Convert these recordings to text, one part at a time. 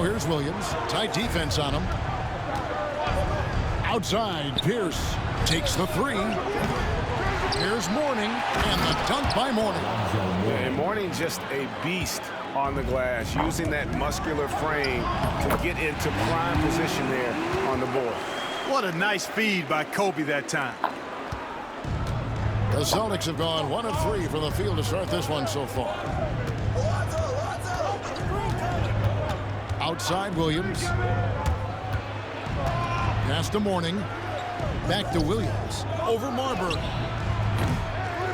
Now here's Williams. Tight defense on him. Outside, Pierce takes the three. Here's Mourning, and the dunk by Mourning. And Mourning just a beast on the glass, using that muscular frame to get into prime position there on the board. What a nice feed by Kobe that time. The Celtics have gone 1 of 3 from the field to start this one so far. Outside Williams. Pass to Mourning. Back to Williams. Over Marbury.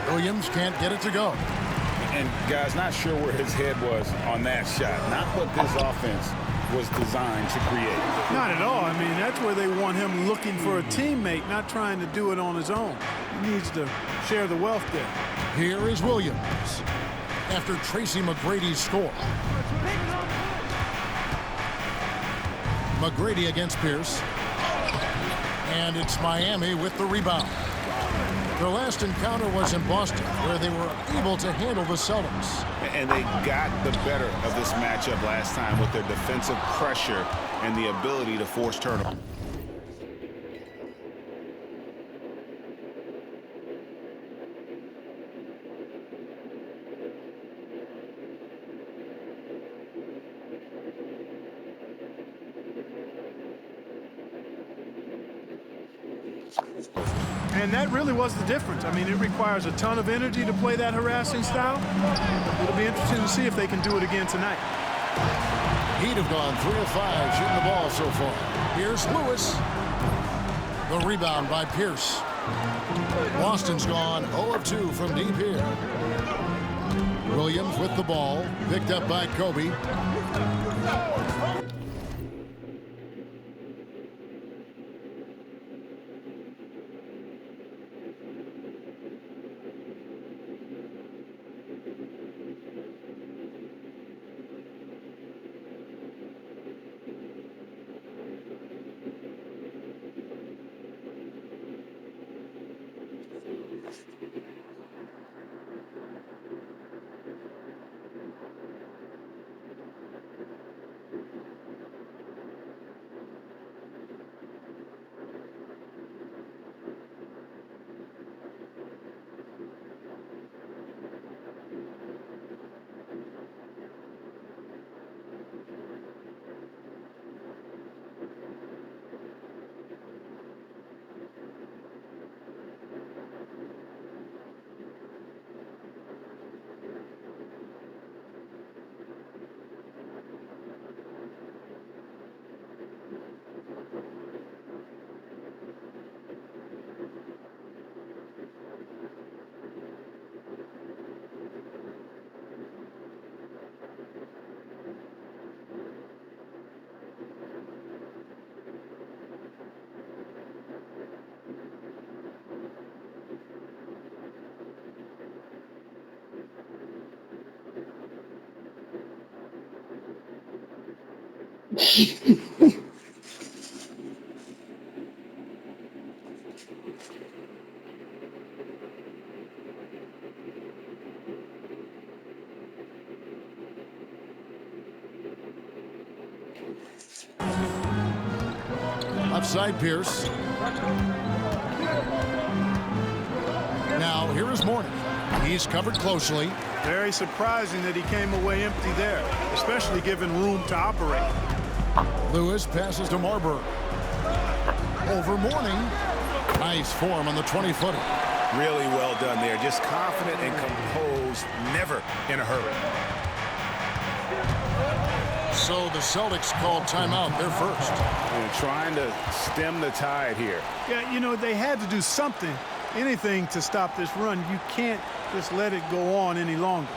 Williams can't get it to go. And guys, not sure where his head was on that shot. Not what this offense was designed to create. Not at all. I mean, that's where they want him looking for a teammate, not trying to do it on his own. He needs to share the wealth there. Here is Williams after Tracy McGrady's score. McGrady against Pierce. And it's Miami with the rebound. Their last encounter was in Boston, where they were able to handle the Celtics. And they got the better of this matchup last time with their defensive pressure and the ability to force turnovers. And that really was the difference. I mean, it requires a ton of energy to play that harassing style. It'll be interesting to see if they can do it again tonight. Heat have gone 3 of 5 shooting the ball so far. Here's Lewis. The rebound by Pierce. Boston's gone 0 of 2 from deep here. Williams with the ball, picked up by Kobe. Outside Pierce. Now here is Mourning. He's covered closely. Very surprising that he came away empty there, especially given room to operate. Lewis passes to Marbury. Over Mourning. Nice form on the 20-footer. Really well done there. Just confident and composed, never in a hurry. So the Celtics called timeout, their first. And trying to stem the tide here. Yeah, you know, they had to do something, anything to stop this run. You can't just let it go on any longer.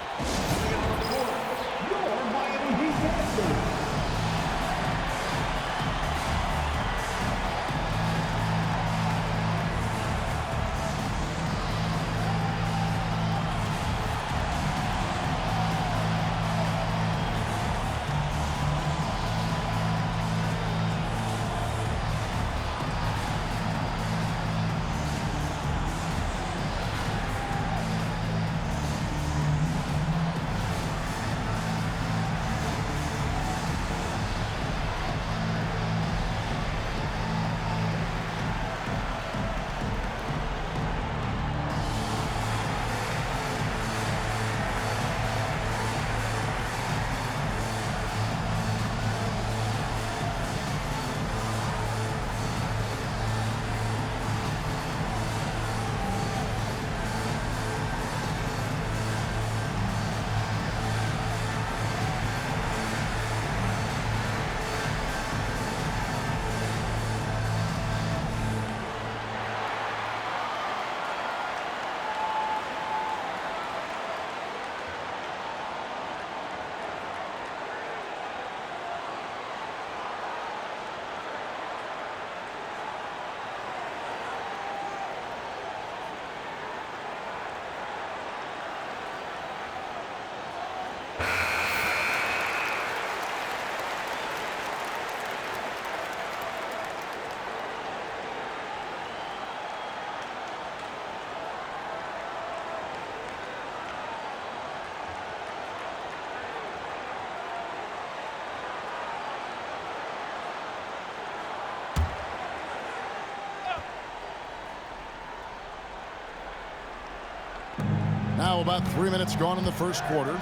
Now about 3 minutes gone in the first quarter.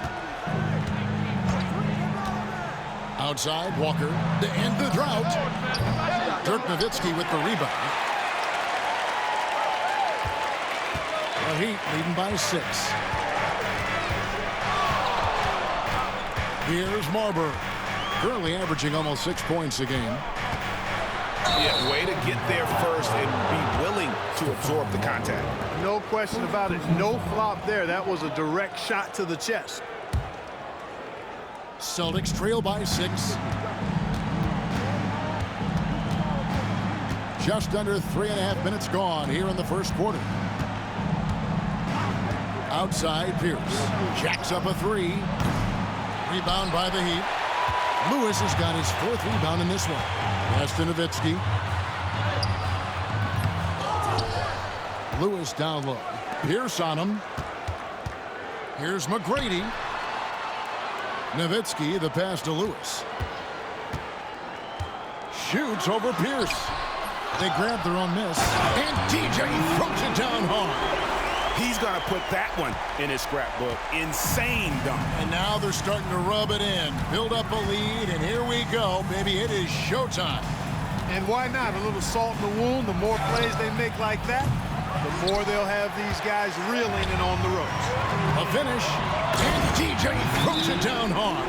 Outside, Walker to end the drought. Dirk Nowitzki with the rebound. The Heat leading by 6. Here's Marbury, currently averaging almost 6 points a game. Yeah, way to get there first and be willing to absorb the contact. No question about it. No flop there. That was a direct shot to the chest. Celtics trail by 6. Just under 3.5 minutes gone here in the first quarter. Outside, Pierce jacks up a 3. Rebound by the Heat. Lewis has got his 4th rebound in this one. Pass to Nowitzki. Lewis down low. Pierce on him. Here's McGrady. Nowitzki, the pass to Lewis. Shoots over Pierce. They grab their own miss. And DJ throws it down hard. He's going to put that one in his scrapbook. Insane dunk. And now they're starting to rub it in. Build up a lead, and here we go. Maybe it is showtime. And why not? A little salt in the wound. The more plays they make like that, the more they'll have these guys reeling and on the ropes. A finish, and DJ throws it down hard.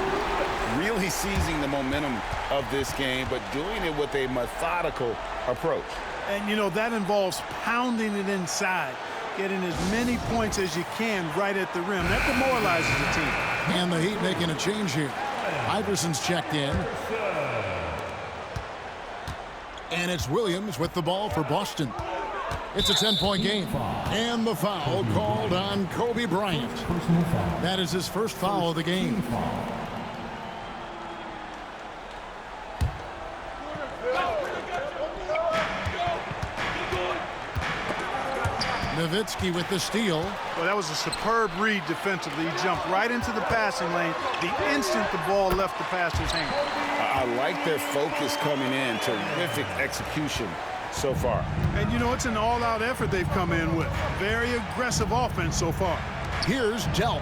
Really seizing the momentum of this game, but doing it with a methodical approach. And, you know, that involves pounding it inside, getting as many points as you can right at the rim. That demoralizes the team. And the Heat making a change here. Iverson's checked in. And it's Williams with the ball for Boston. It's a 10-point game. And the foul called on Kobe Bryant. That is his first foul of the game. Nowitzki with the steal. Well, that was a superb read defensively. He jumped right into the passing lane the instant the ball left the passer's hand. I like their focus coming in. Terrific execution so far. And, you know, it's an all-out effort they've come in with. Very aggressive offense so far. Here's Delp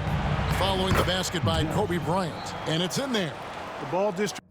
following the basket by Kobe Bryant. And it's in there. The ball distribution.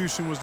distribution was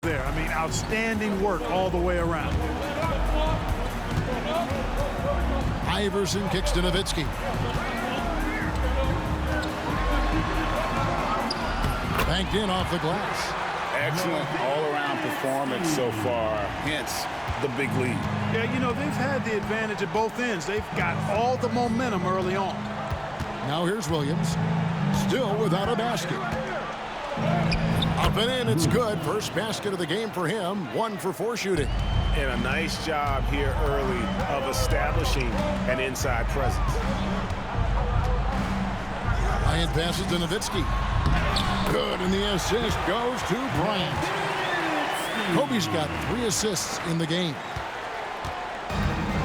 there. I mean, outstanding work all the way around. Iverson kicks to Nowitzki. Banked in off the glass. Excellent all-around performance so far, hence the big lead. Yeah, you know, they've had the advantage at both ends. They've got all the momentum early on. Now here's Williams, still without a basket. Up and in, it's good. First basket of the game for him, 1 for 4 shooting. And a nice job here early of establishing an inside presence. Bryant passes to Nowitzki. Good, and the assist goes to Bryant. Kobe's got 3 assists in the game.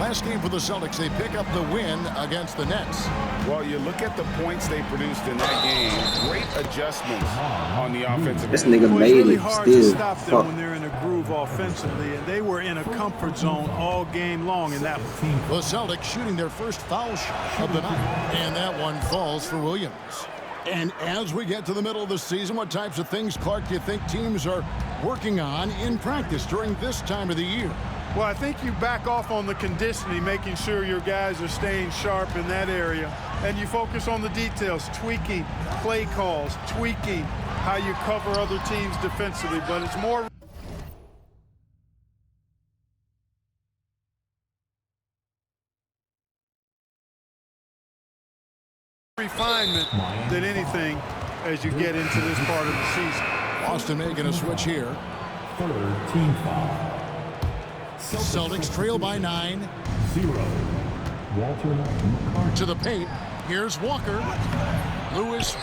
Last game for the Celtics, they pick up the win against the Nets. Well, you look at the points they produced in that game. Great adjustments on the offensive This end. nigga Well, it's made really it hard to still. stop them when they're in a groove offensively, and they were in a comfort zone all game long in that one. The Celtics shooting their first foul shot of the night, and that one falls for Williams. And as we get to the middle of the season, what types of things, Clark, do you think teams are working on in practice during this time of the year? Well, I think you back off on the conditioning, making sure your guys are staying sharp in that area, and you focus on the details, tweaking play calls, tweaking how you cover other teams defensively, but it's more refinement than anything as you get into this part of the season. Boston making a switch here. Third team foul. Celtics trail by 9. 0. Walter McCarty. To the paint. Here's Walker. Lewis.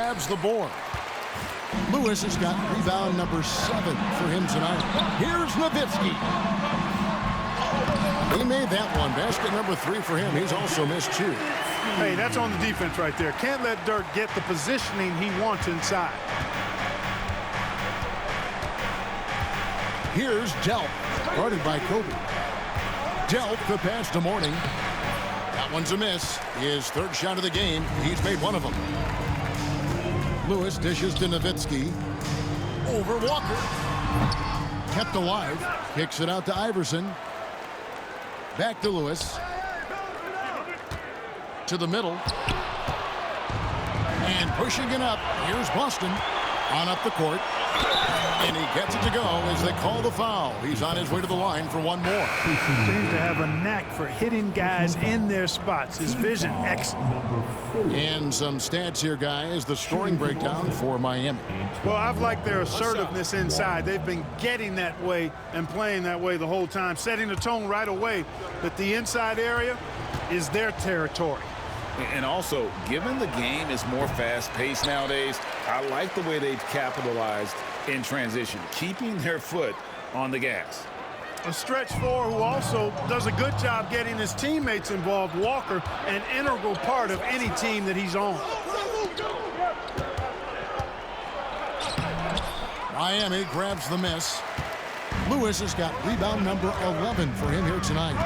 grabs the board. Lewis has got rebound number 7 for him tonight. Here's Nowitzki. He made that one. Basket number 3 for him. He's also missed 2. Hey, that's on the defense right there. Can't let Dirk get the positioning he wants inside. Here's Delp, guarded by Kobe. Delp, the pass to Mourning. That one's a miss. His 3rd shot of the game. He's made 1 of them. Lewis dishes to Nowitzki. Over Walker. Kept alive. Kicks it out to Iverson. Back to Lewis. To the middle. And pushing it up. Here's Boston. On up the court. And he gets it to go as they call the foul. He's on his way to the line for 1 more. He seems to have a knack for hitting guys in their spots. His vision, excellent. And some stats here, guys. The scoring breakdown for Miami. Well, I've liked their assertiveness inside. They've been getting that way and playing that way the whole time, setting the tone right away that the inside area is their territory. And also, given the game is more fast-paced nowadays, I like the way they've capitalized in transition, keeping their foot on the gas. A stretch 4 who also does a good job getting his teammates involved. Walker, an integral part of any team that he's on. Miami grabs the miss. Lewis has got rebound number 11 for him here tonight.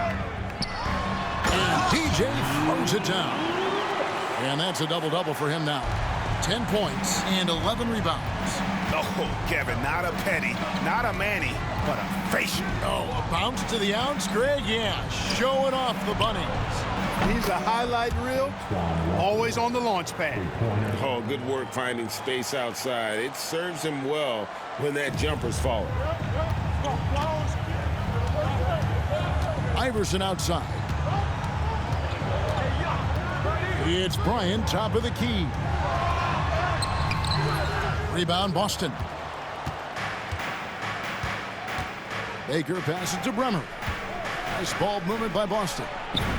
And DJ throws it down. And that's a double-double for him now. 10 points and 11 rebounds. Oh, Kevin, not a penny, not a Manny, but a facial. Oh, a bounce to the ounce, Greg? Yeah, showing off the bunnies. He's a highlight reel, always on the launch pad. Oh, good work finding space outside. It serves him well when that jumper's falling. Iverson outside. It's Bryant, top of the key. Rebound, Boston. Baker passes to Bremer. Nice ball movement by Boston.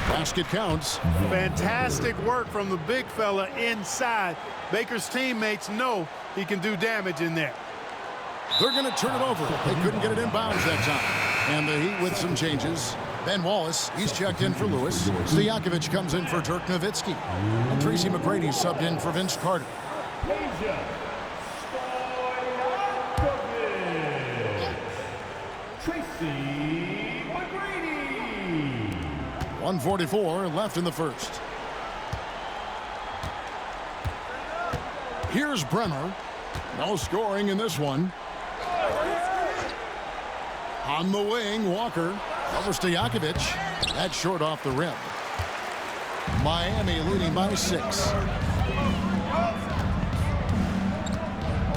Basket counts. Fantastic work from the big fella inside. Baker's teammates know he can do damage in there. They're going to turn it over. They couldn't get it in bounds that time. And the Heat with some changes. Ben Wallace, he's checked in for Lewis. Stojakovic comes in for Dirk Nowitzki. And Tracy McGrady subbed in for Vince Carter. Tracy McGrady. 1:44 left in the first. Here's Bremer. No scoring in this one. On the wing, Walker. Over Stojakovic. That's short off the rim. Miami leading by 6.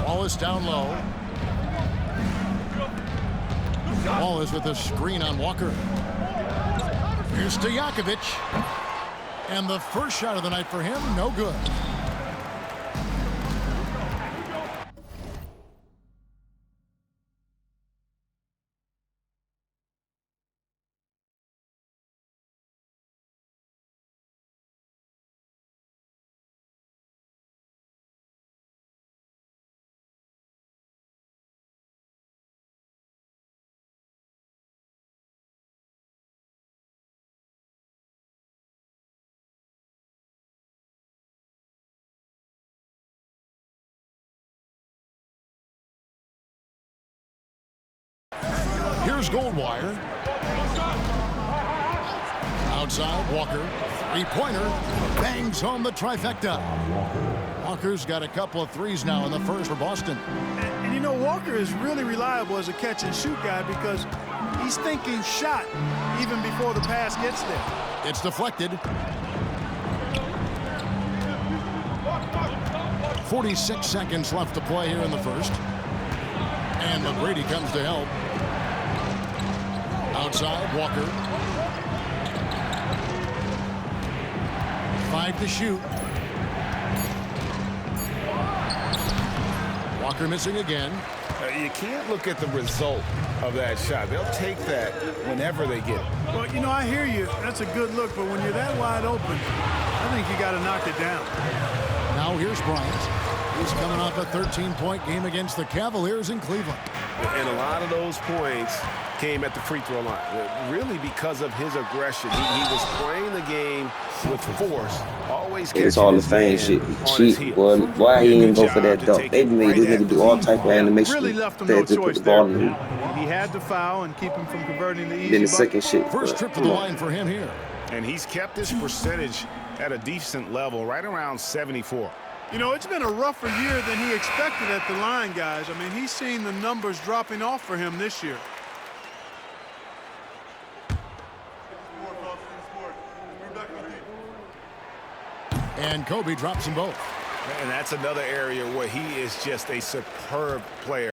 Wallace down low. Wallace with a screen on Walker. Here's Stojakovic. And the first shot of the night for him, no good. Here's Goldwire. Outside, Walker. Three-pointer. Bangs home the trifecta. Walker's got a couple of threes now in the first for Boston. And you know, Walker is really reliable as a catch-and-shoot guy because he's thinking shot even before the pass gets there. It's deflected. 46 seconds left to play here in the first. And McGrady comes to help. Outside, Walker. 5 to shoot. Walker missing again. You can't look at the result of that shot. They'll take that whenever they get it. Well, you know, I hear you. That's a good look, but when you're that wide open, I think you got to knock it down. Now here's Bryant. He's coming off a 13-point game against the Cavaliers in Cleveland. And a lot of those points came at the free throw line, really because of his aggression. He was playing the game with force, always catching It's all the his fame man shit. on his Cheat, heels. boy. Why he didn't go for that Good job to dunk? take They it made right this at nigga do all type of animation. Really left him no to put choice the ball there. in him. He had to foul and keep him from converting the easy Then the bucket. second shit. First trip to the line for him here. And he's kept his percentage at a decent level, right around 74. You know, it's been a rougher year than he expected at the line, guys. I mean, he's seen the numbers dropping off for him this year. And Kobe drops them both. And that's another area where he is just a superb player.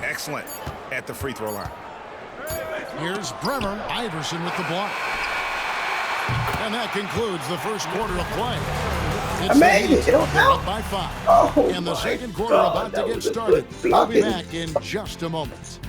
Excellent at the free throw line. Here's Bremer. Iverson with the block. And that concludes the first quarter of play. I made it. It'll They're count. up by 5. Oh, And the my second quarter God, about that to get was a started. good We'll be blocking. back in just a moment.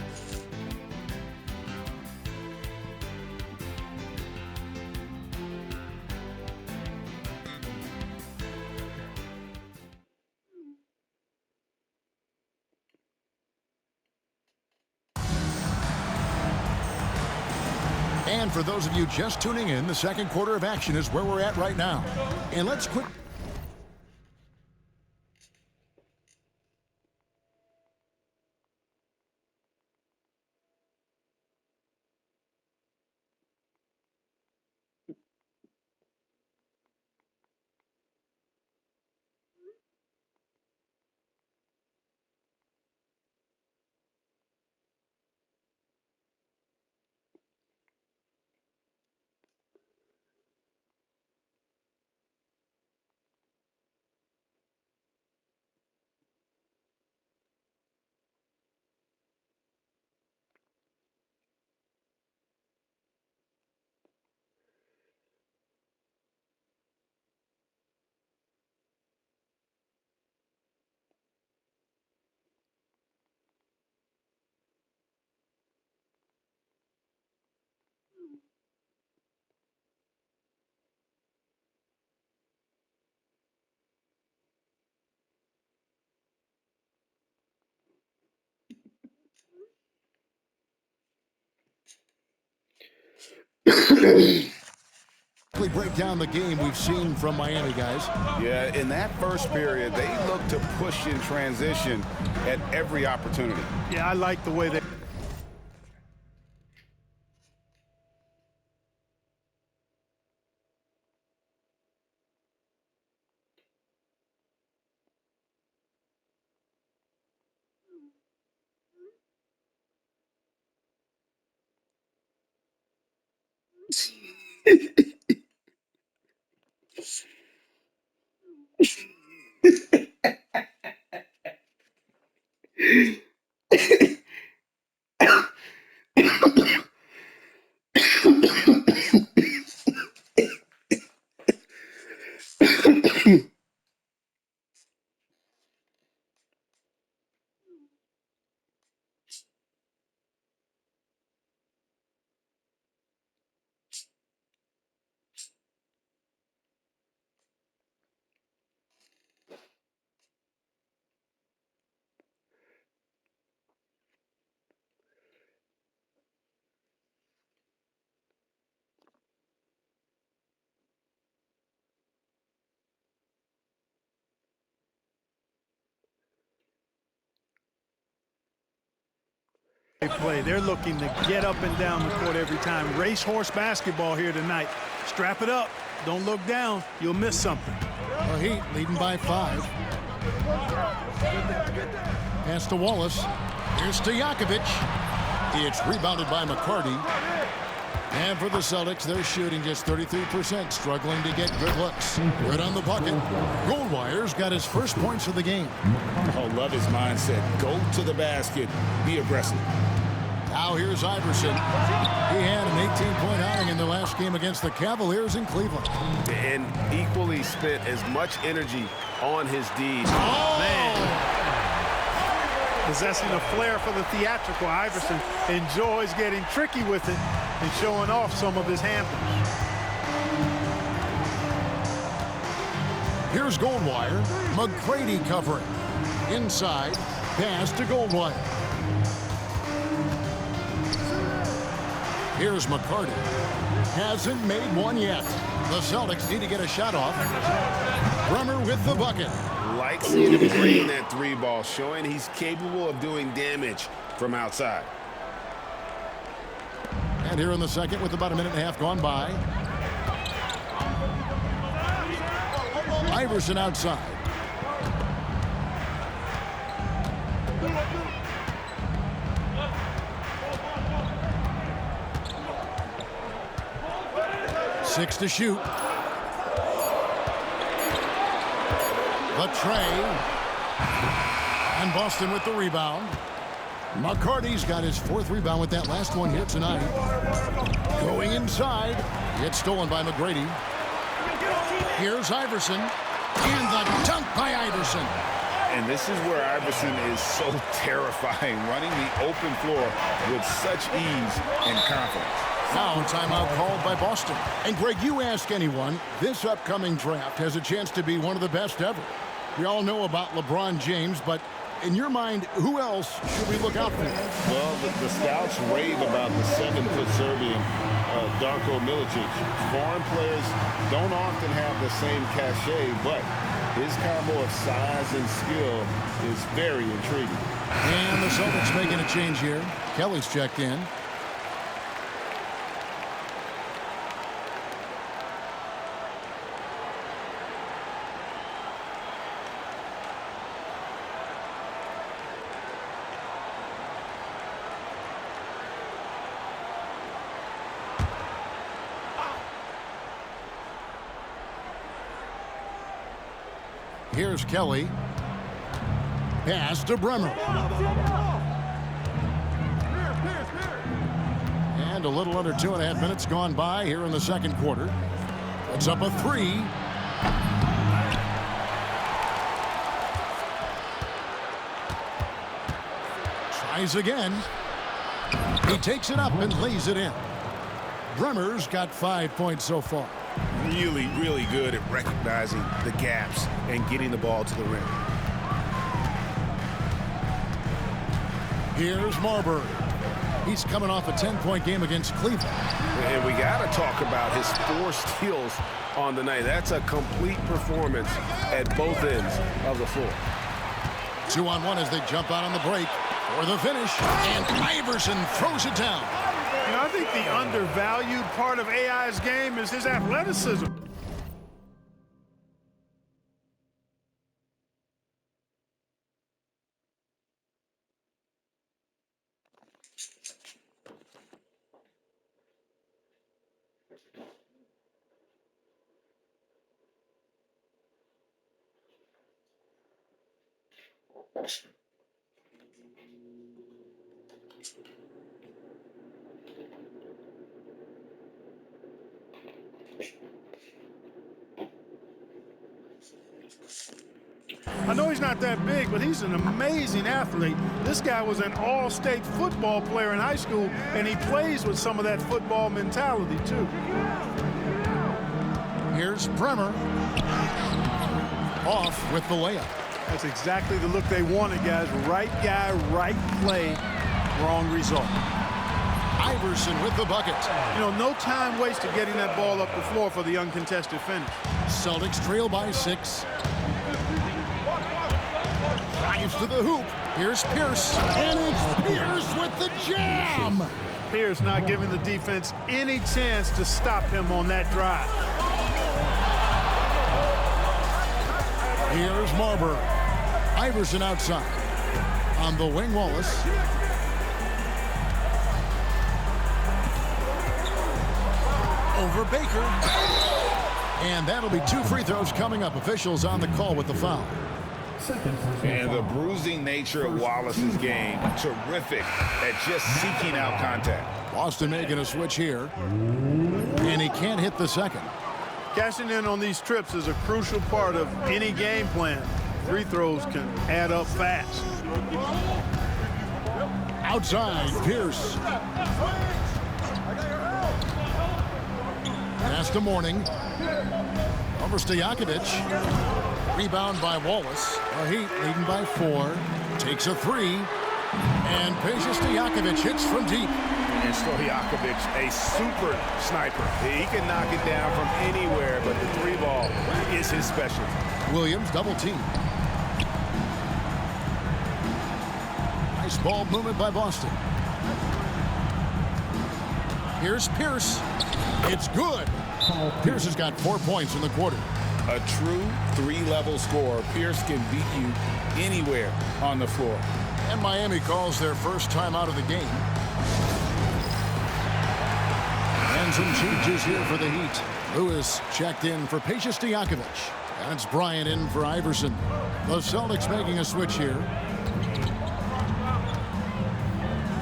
And for those of you just tuning in, the second quarter of action is where we're at right now. And let's quick... break down the game we've seen from Miami, guys. Yeah, in that first period, they looked to push in transition at every opportunity. Yeah, I like the way they... play. They're looking to get up and down the court every time. Racehorse basketball here tonight. Strap it up. Don't look down. You'll miss something. The Heat leading by 5. Pass to Wallace. Here's to Jakovic. It's rebounded by McCarty. And for the Celtics, they're shooting just 33%, struggling to get good looks. Right on the bucket. Goldwire's got his first points of the game. Oh, love his mindset. Go to the basket. Be aggressive. Now here's Iverson. He had an 18-point outing in the last game against the Cavaliers in Cleveland. And equally spent as much energy on his D's. Oh, man. Possessing a flair for the theatrical, Iverson enjoys getting tricky with it and showing off some of his handles. Here's Goldwire. McGrady covering. Inside. Pass to Goldwire. Here's McCarty. Hasn't made one yet. The Celtics need to get a shot off. Bremer with the bucket. Likes him playing that 3-ball, showing he's capable of doing damage from outside. And here in the second with about a minute and a half gone by. Iverson outside. Six to shoot. The tray. And Boston with the rebound. McCarty's got his 4th rebound with that last one here tonight. Going inside. It's stolen by McGrady. Here's Iverson. And the dunk by Iverson. And this is where Iverson is so terrifying, running the open floor with such ease and confidence. Now timeout called by Boston. And Greg, you ask anyone, this upcoming draft has a chance to be one of the best ever. We all know about LeBron James, but in your mind, who else should we look out for? Well, the scouts rave about the 7-foot Serbian Darko Milicic. Foreign players don't often have the same cachet, but his combo of size and skill is very intriguing. And the Celtics making a change here. Kelly's checked in. Here's Kelly. Pass to Bremer. And a little under 2.5 minutes gone by here in the second quarter. It's up a 3. Tries again. He takes it up and lays it in. Bremer's got 5 points so far. Really, really good at recognizing the gaps and getting the ball to the rim. Here's Marbury. He's coming off a 10-point game against Cleveland. And we got to talk about his 4 steals on the night. That's a complete performance at both ends of the floor. 2-on-1 as they jump out on the break for the finish. And Iverson throws it down. You know, I think the undervalued part of AI's game is his athleticism. I know he's not that big, but he's an amazing athlete. This guy was an all-state football player in high school, and he plays with some of that football mentality, too. Here's Bremer. Off with the layup. That's exactly the look they wanted, guys. Right guy, right play, wrong result. Iverson with the bucket. You know, no time wasted getting that ball up the floor for the uncontested finish. Celtics trail by 6. Drives to the hoop. Here's Pierce. And it's Pierce with the jam. Pierce not giving the defense any chance to stop him on that drive. Here's Marbury. Iverson outside. On the wing, Wallace. Over Baker. And that'll be 2 free throws coming up. Officials on the call with the foul. And the bruising nature of Wallace's game, terrific at just seeking out contact. Boston making a switch here. And he can't hit the second. Cashing in on these trips is a crucial part of any game plan. Free throws can add up fast. Outside, Pierce. Pass to Mourning. Over Stojakovic. Rebound by Wallace. The Heat leading by 4. Takes a 3. And Peja Stojakovic hits from deep. And Stojakovic, a super sniper. He can knock it down from anywhere, but the 3 ball is his specialty. Williams double team. Nice ball movement by Boston. Here's Pierce. It's good. Pierce has got 4 points in the quarter. A true 3-level scorer. Pierce can beat you anywhere on the floor. And Miami calls their first time out of the game. And some changes here for the Heat. Lewis checked in for Peja Stojakovic. And it's Bryant in for Iverson. The Celtics making a switch here.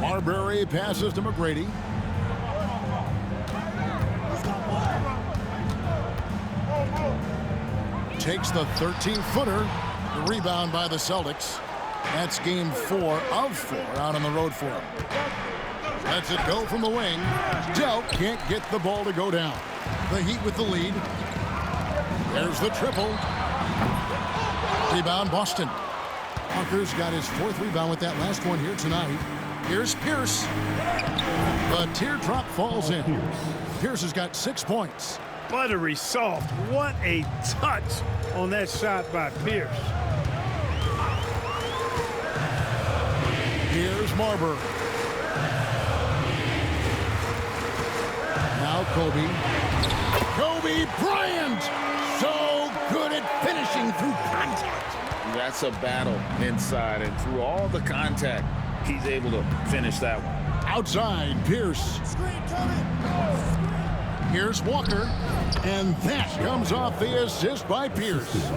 Marbury passes to McGrady. Takes the 13-footer. The rebound by the Celtics. That's game 4 of 4 out on the road for him. Lets it go from the wing. Delp can't get the ball to go down. The Heat with the lead. There's the triple. Rebound Boston. Walker's got his 4th rebound with that last one here tonight. Here's Pierce. The teardrop falls in. Pierce has got 6 points. Buttery soft. What a touch on that shot by Pierce. Here's Marbury. Now Kobe. Kobe Bryant! So good at finishing through contact. That's a battle inside, and through all the contact, he's able to finish that one. Outside, Pierce. Here's Walker, and that comes off the assist by Pierce.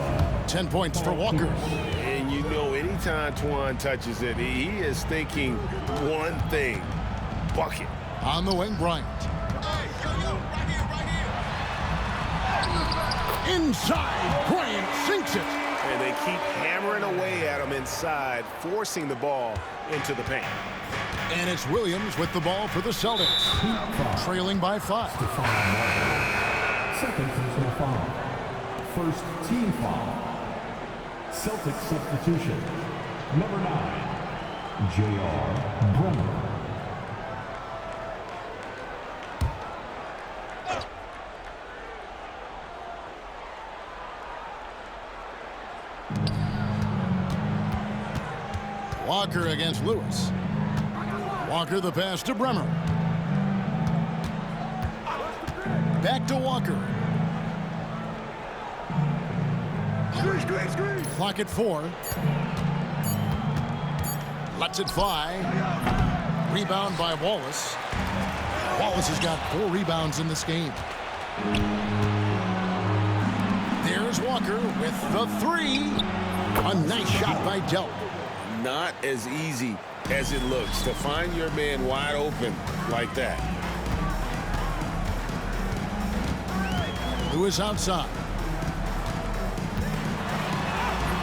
10 points for Walker. And you know, anytime Twan touches it, he is thinking one thing: bucket. On the wing, Bryant. Inside, Bryant sinks it. And they keep hammering away at him inside, forcing the ball into the paint. And it's Williams with the ball for the Celtics. Trailing by 5. Second personal foul. First team foul. Celtics substitution. Number 9, J.R. Bremer. Walker against Lewis. Walker the pass to Bremer. Back to Walker. Clock at 4. Lets it fly. Rebound by Wallace. Wallace has got 4 rebounds in this game. There's Walker with the 3. A nice shot by Delp. Not as easy as it looks to find your man wide open like that. Lewis outside.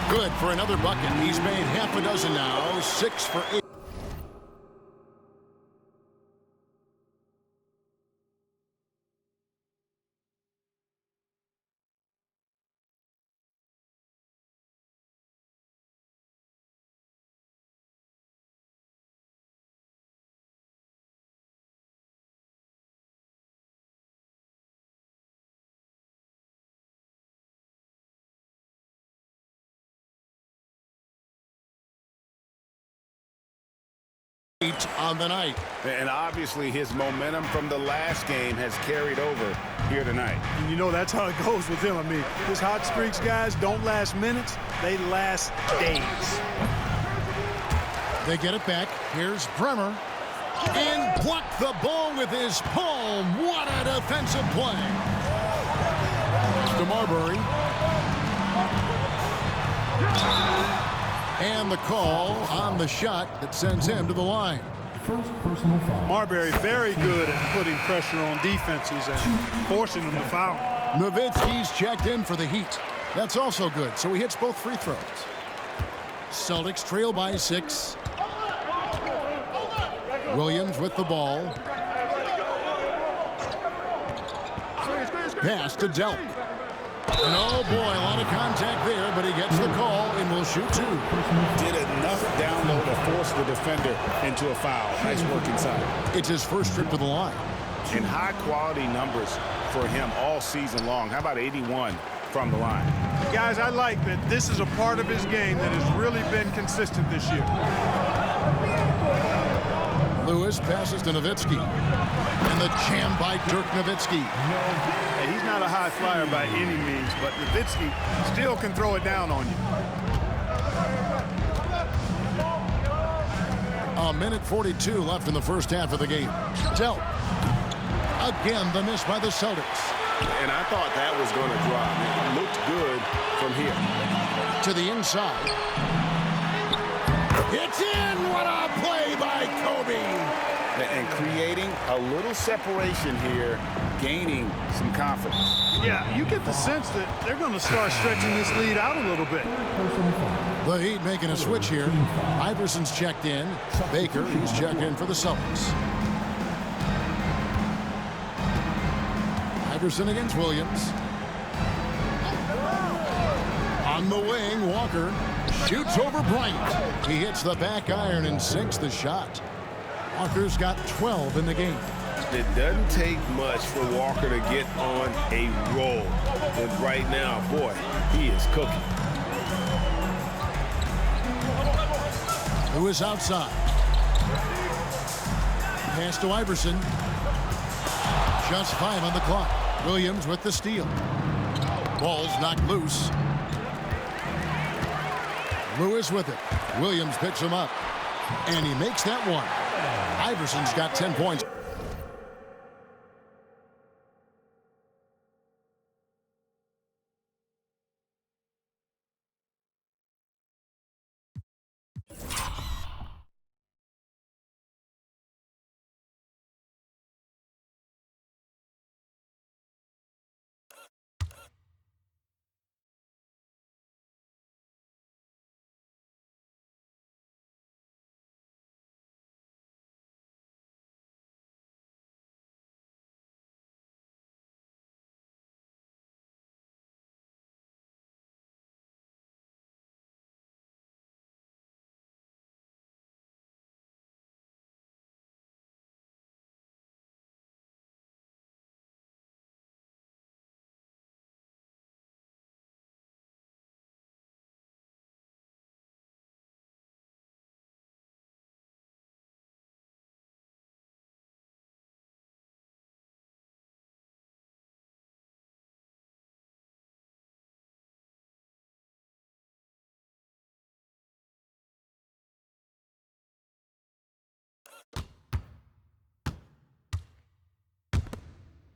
Good for another bucket. He's made half a dozen now. 6 for 8. On the night. And obviously his momentum from the last game has carried over here tonight. And you know that's how it goes with him. I mean, his hot streaks, guys, don't last minutes. They last days. They get it back. Here's Bremer. And blocked the ball with his palm. What a defensive play. To Marbury. And the call on the shot that sends him to the line. First personal foul. Marbury very good at putting pressure on defenses and forcing them to foul. Nowitzki's checked in for the Heat. That's also good, so he hits both free throws. Celtics trail by 6. Williams with the ball. Pass to Delp. And oh boy, a lot of contact there, but he gets the call and will shoot 2. Did enough down low to force the defender into a foul. Nice work inside. It's his first trip to the line. And high quality numbers for him all season long. How about 81 from the line? Guys, I like that this is a part of his game that has really been consistent this year. Lewis passes to Nowitzki. And the jam by Dirk Nowitzki. And he's not a high flyer by any means, but Nowitzki still can throw it down on you. A minute 42 left in the first half of the game. Delp. Again, the miss by the Celtics. And I thought that was going to drop. It looked good from here. To the inside. It's in! What a play by Kobe! And creating a little separation here, gaining some confidence. Yeah, you get the sense that they're going to start stretching this lead out a little bit. The Heat making a switch here. Iverson's checked in. Baker, he's checked in for the Celtics. Iverson against Williams. On the wing, Walker shoots over Bryant. He hits the back iron and sinks the shot. Walker's got 12 in the game. It doesn't take much for Walker to get on a roll. But right now, boy, he is cooking. Lewis outside. Pass to Iverson. Just 5 on the clock. Williams with the steal. Ball's knocked loose. Lewis with it. Williams picks him up. And he makes that one. Iverson's got 10 points.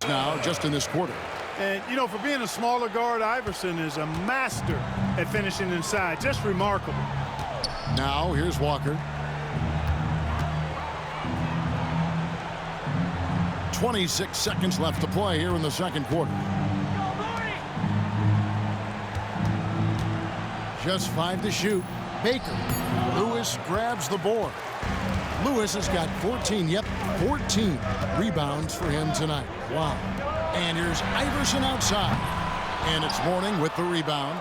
Now, just in this quarter. And, you know, for being a smaller guard, Iverson is a master at finishing inside. Just remarkable. Now, here's Walker. 26 seconds left to play here in the second quarter. Just 5 to shoot. Baker. Lewis grabs the board. Lewis has got 14 rebounds for him tonight. Wow. And here's Iverson outside. And it's Mourning with the rebound.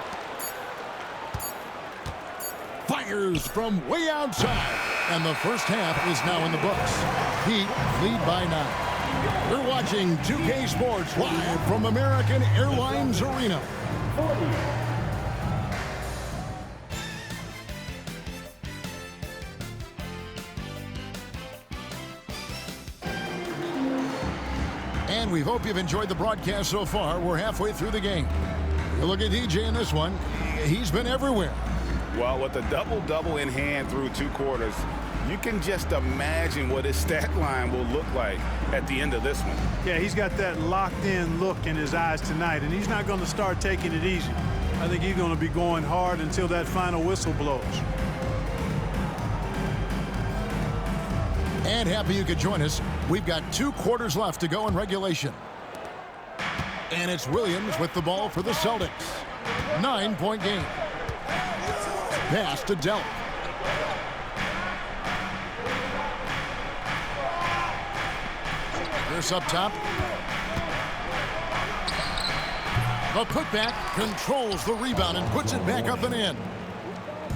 Fires from way outside. And the first half is now in the books. Heat lead by 9. You're watching 2K Sports live from American Airlines Arena. And we hope you've enjoyed the broadcast so far. We're halfway through the game. You look at DJ in this one. He's been everywhere. Well, with a double-double in hand through 2 quarters, you can just imagine what his stat line will look like at the end of this one. Yeah, he's got that locked-in look in his eyes tonight, and he's not going to start taking it easy. I think he's going to be going hard until that final whistle blows. And happy you could join us. We've got 2 quarters left to go in regulation. And it's Williams with the ball for the Celtics. 9-point game. Pass to Delk. Pierce up top. The putback controls the rebound and puts it back up and in.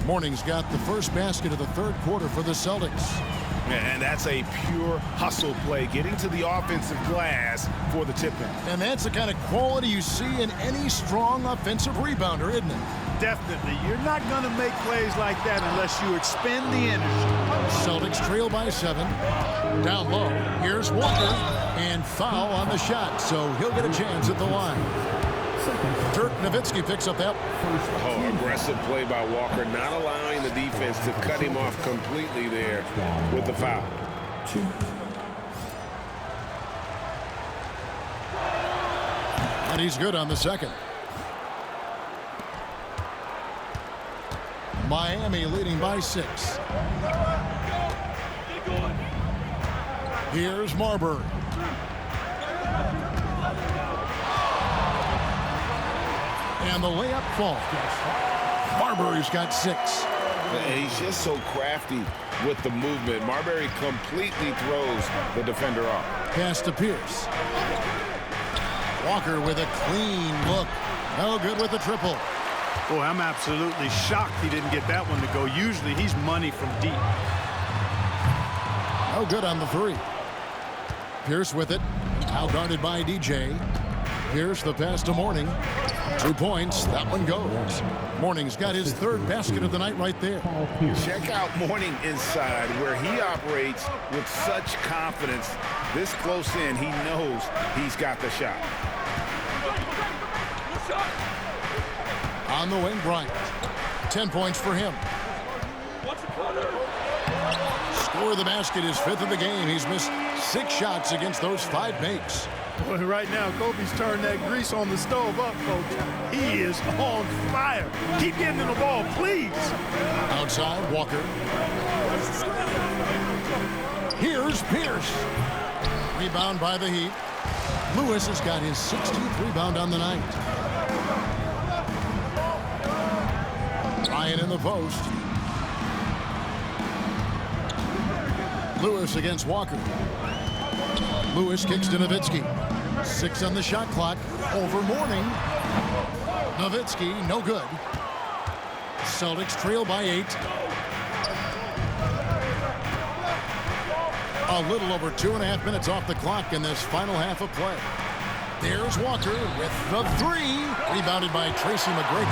Mourning's got the first basket of the third quarter for the Celtics. And that's a pure hustle play, getting to the offensive glass for the tip-in. And that's the kind of quality you see in any strong offensive rebounder, isn't it? Definitely. You're not going to make plays like that unless you expend the energy. Celtics trail by 7. Down low. Here's Walker. And foul on the shot, so he'll get a chance at the line. Dirk Nowitzki picks up that. Oh, aggressive play by Walker, not allowing the defense to cut him off completely there with the foul. And he's good on the second. Miami leading by 6. Here's Marbury. And the layup falls. Marbury's got 6. And he's just so crafty with the movement. Marbury completely throws the defender off. Pass to Pierce. Walker with a clean look. No good with the triple. Boy, I'm absolutely shocked he didn't get that one to go. Usually he's money from deep. No good on the three. Pierce with it. Out-guarded by DJ. Pierce the pass to Mourning. 2 points. That one goes. Mourning's got his third basket of the night right there. Check out Mourning inside where he operates with such confidence. This close in, he knows he's got the shot. On the wing, Bryant. 10 points for him. Score of the basket, his fifth of the game. He's missed 6 shots against those 5 makes. Well, right now, Kobe's turned that grease on the stove up, folks. He is on fire. Keep getting him the ball, please. Outside, Walker. Here's Pierce. Rebound by the Heat. Lewis has got his 16th rebound on the night. Ryan in the post. Lewis against Walker. Lewis kicks to Nowitzki. 6 on the shot clock. Over Mourning. Nowitzki, no good. Celtics trail by 8. A little over 2.5 minutes off the clock in this final half of play. There's Walker with the 3. Rebounded by Tracy McGrady.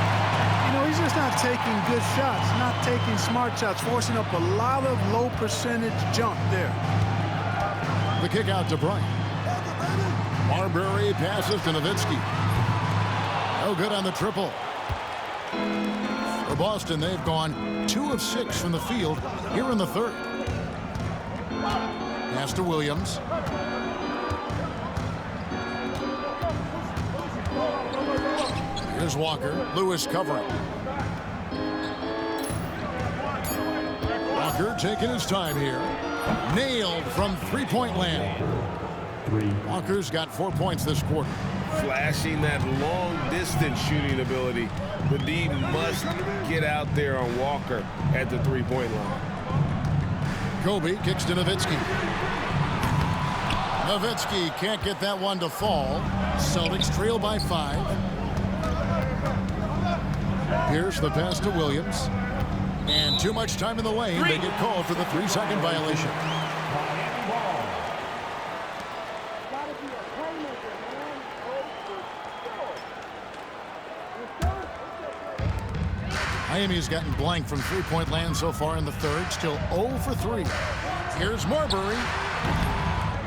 You know, he's just not taking good shots, not taking smart shots, forcing up a lot of low percentage jump there. The kick out to Bryant. Marbury passes to Nowitzki. No good on the triple. For Boston, they've gone 2 of 6 from the field here in the third. Pass to Williams. Here's Walker. Lewis covering. Walker taking his time here. Nailed from three-point land. Walker's got 4 points this quarter. Flashing that long-distance shooting ability. The D must get out there on Walker at the three-point line. Kobe kicks to Nowitzki. Nowitzki can't get that one to fall. Celtics trail by 5. Here's the pass to Williams. And too much time in the lane. They get called for the 3-second violation. Miami's gotten blank from three-point land so far in the third. Still 0 for 3. Here's Marbury.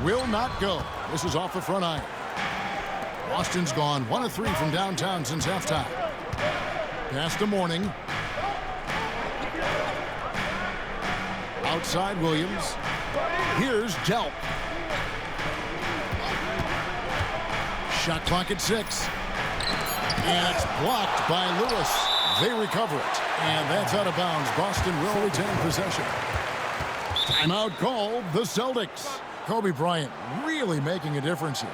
Will not go. This is off the front iron. Boston's gone 1 of 3 from downtown since halftime. Pass to Mourning. Outside Williams. Here's Delp. Shot clock at 6. And it's blocked by Lewis. They recover it. And that's out of bounds. Boston will retain possession. Timeout called the Celtics. Kobe Bryant really making a difference here.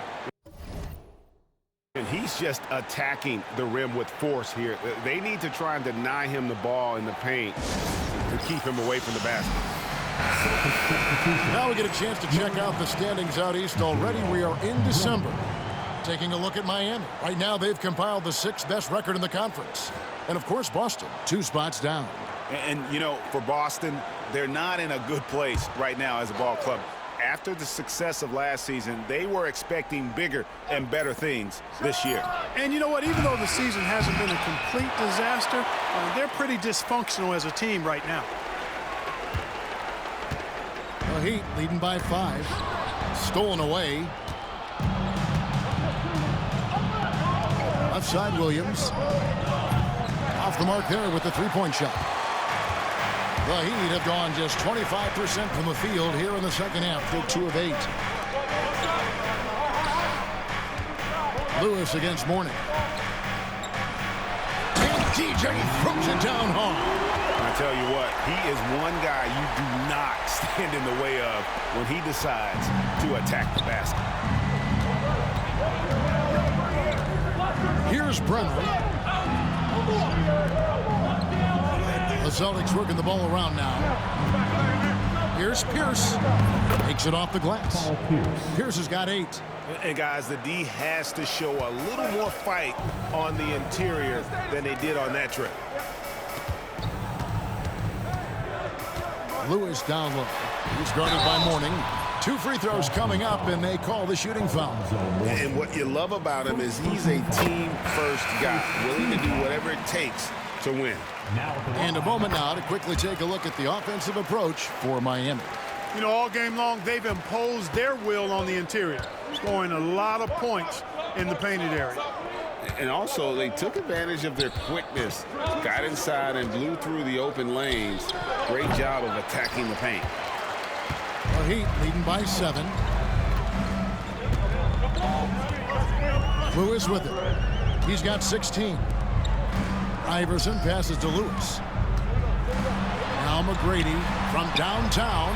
And he's just attacking the rim with force here. They need to try and deny him the ball in the paint to keep him away from the basket. Now we get a chance to check out the standings out east already. We are in December. Taking a look at Miami. Right now they've compiled the 6th best record in the conference. And of course Boston, 2 spots down. And you know, for Boston, they're not in a good place right now as a ball club. After the success of last season, they were expecting bigger and better things this year. And you know what? Even though the season hasn't been a complete disaster, they're pretty dysfunctional as a team right now. The Heat leading by 5. Stolen away. Left side Williams. Off the mark there with the 3-point shot. The Heat have gone just 25% from the field here in the second half. They're 2 of 8. Lewis against Mourning. And DJ throws it down hard. I tell you what, he is one guy you do not stand in the way of when he decides to attack the basket. Here's Brennan. The Celtics working the ball around now. Here's Pierce. Takes it off the glass. Pierce has got 8. And guys, the D has to show a little more fight on the interior than they did on that trip. Lewis down low. He's guarded by Mourning. 2 free throws coming up, and they call the shooting foul. And what you love about him is he's a team-first guy, willing to do whatever it takes to win. And a moment now to quickly take a look at the offensive approach for Miami. You know, all game long, they've imposed their will on the interior, scoring a lot of points in the painted area. And also, they took advantage of their quickness, got inside and blew through the open lanes. Great job of attacking the paint. The Heat leading by 7. Lewis with it. He's got 16. Iverson passes to Lewis. Now McGrady from downtown.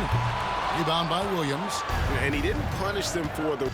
Rebound by Williams. And he didn't punish them for the